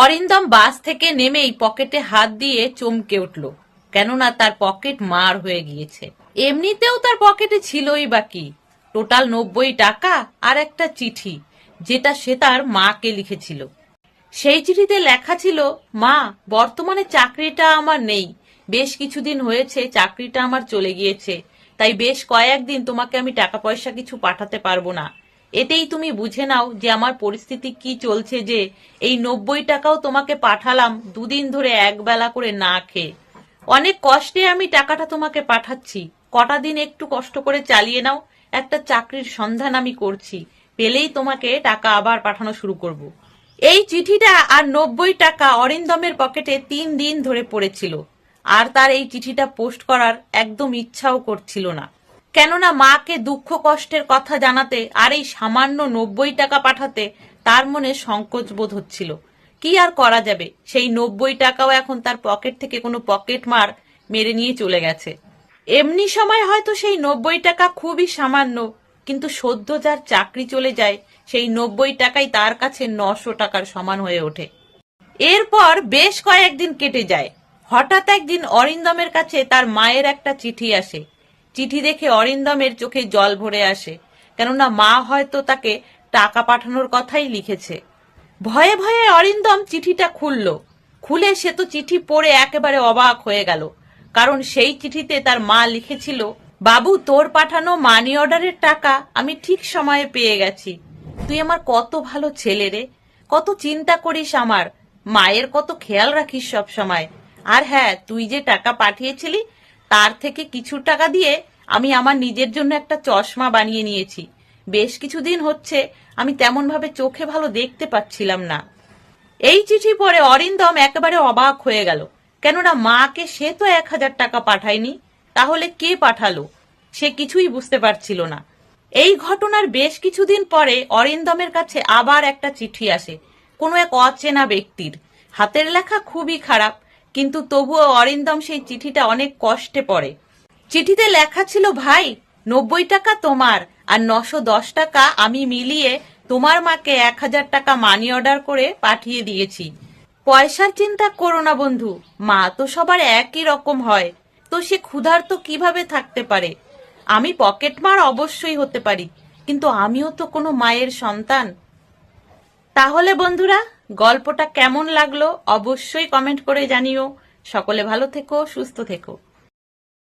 অরিন্দম বাস থেকে নেমেই পকেটে হাত দিয়ে চমকে উঠল, কেননা তার পকেট মার হয়ে গিয়েছে। এমনিতেও তার পকেটে ছিলই বাকি টোটাল 90 টাকা আর একটা চিঠি, যেটা সে তার মাকে লিখেছিল। সেই চিঠিতে লেখা ছিল, মা, বর্তমানে চাকরিটা আমার নেই, বেশ কিছুদিন হয়েছে চাকরিটা আমার চলে গিয়েছে, তাই বেশ কয়েকদিন তোমাকে আমি টাকা পয়সা কিছু পাঠাতে পারবো না। এতেই তুমি বুঝে নাও যে আমার পরিস্থিতি কি চলছে, যে এই 90 টাকাও তোমাকে পাঠালাম দুদিন ধরে একবেলা করে না খেয়ে। অনেক কষ্টে আমি টাকাটা তোমাকে পাঠাচ্ছি, কটা দিন একটু কষ্ট করে চালিয়ে নাও, একটা চাকরির সন্ধান আমি করছি, পেলেই তোমাকে টাকা আবার পাঠানো শুরু করব। এই চিঠিটা আর 90 টাকা অরিন্দমের পকেটে 3 দিন ধরে পড়েছিল, আর তার এই চিঠিটা পোস্ট করার একদম ইচ্ছাও করছিল না, কেননা মাকে দুঃখ কষ্টের কথা জানাতে আর এই সামান্য 90 টাকা পাঠাতে তার মনে সংকোচ বোধ হচ্ছিল। কি আর করা যাবে, সেই 90 টাকাও এখন তার পকেট থেকে কোনো পকেট মার মেরে নিয়ে চলে গেছে। এমনি সময় হয়তো সেই 90 টাকা খুবই সামান্য, কিন্তু সদ্য যার চাকরি চলে যায় সেই 90 টাকাই তার কাছে 900 টাকার সমান হয়ে ওঠে। এরপর বেশ কয়েকদিন কেটে যায়। হঠাৎ একদিন অরিন্দমের কাছে তার মায়ের একটা চিঠি আসে। চিঠি দেখে অরিন্দমের চোখে জল ভরে আসে, কেননা মা হয়তো তাকে টাকা পাঠানোর কথাই লিখেছে। ভয়ে ভয়ে অরিন্দম চিঠিটা খুলে সে তো চিঠি পড়ে একেবারে অবাক হয়ে গেল, কারণ সেই চিঠিতে তার মা লিখেছিল, বাবু, তোর পাঠানো মানি অর্ডারের টাকা আমি ঠিক সময়ে পেয়ে গেছি। তুই আমার কত ভালো ছেলে রে, কত চিন্তা করিস আমার, মায়ের কত খেয়াল রাখিস সব সময়। আর হ্যাঁ, তুই যে টাকা পাঠিয়েছিলি তার থেকে কিছু টাকা দিয়ে আমি আমার নিজের জন্য একটা চশমা বানিয়ে নিয়েছি। বেশ কিছুদিন হচ্ছে আমি তেমন ভাবে চোখে ভালো দেখতে পাচ্ছিলাম না। এই চিঠি পড়ে অরিন্দম একেবারে অবাক হয়ে গেল, কেননা মাকে সে তো 1000 টাকা পাঠায়নি, তাহলে কে পাঠালো সে কিছুই বুঝতে পারছিল না। এই ঘটনার বেশ কিছুদিন পরে অরিন্দমের কাছে আবার একটা চিঠি আসে, কোনো এক অচেনা ব্যক্তির। হাতের লেখা খুবই খারাপ, কিন্তু তবুও অরিন্দম সেই চিঠিটা অনেক কষ্টে পড়ে। চিঠিতে লেখা ছিল, ভাই, 90 টাকা তোমার আর 910 টাকা আমি মিলিয়ে তোমার মাকে 1000 টাকা মানি অর্ডার করে পাঠিয়ে দিয়েছি। পয়সার চিন্তা করো না বন্ধু, মা তো সবার একই রকম হয়, তো সে ক্ষুধার্ত কিভাবে থাকতে পারে? আমি পকেটমার অবশ্যই হতে পারি, কিন্তু আমিও তো কোনো মায়ের সন্তান। তাহলে বন্ধুরা, গল্পটা কেমন লাগলো অবশ্যই কমেন্ট করে জানিও। সকলে ভালো থেকো, সুস্থ থেকো।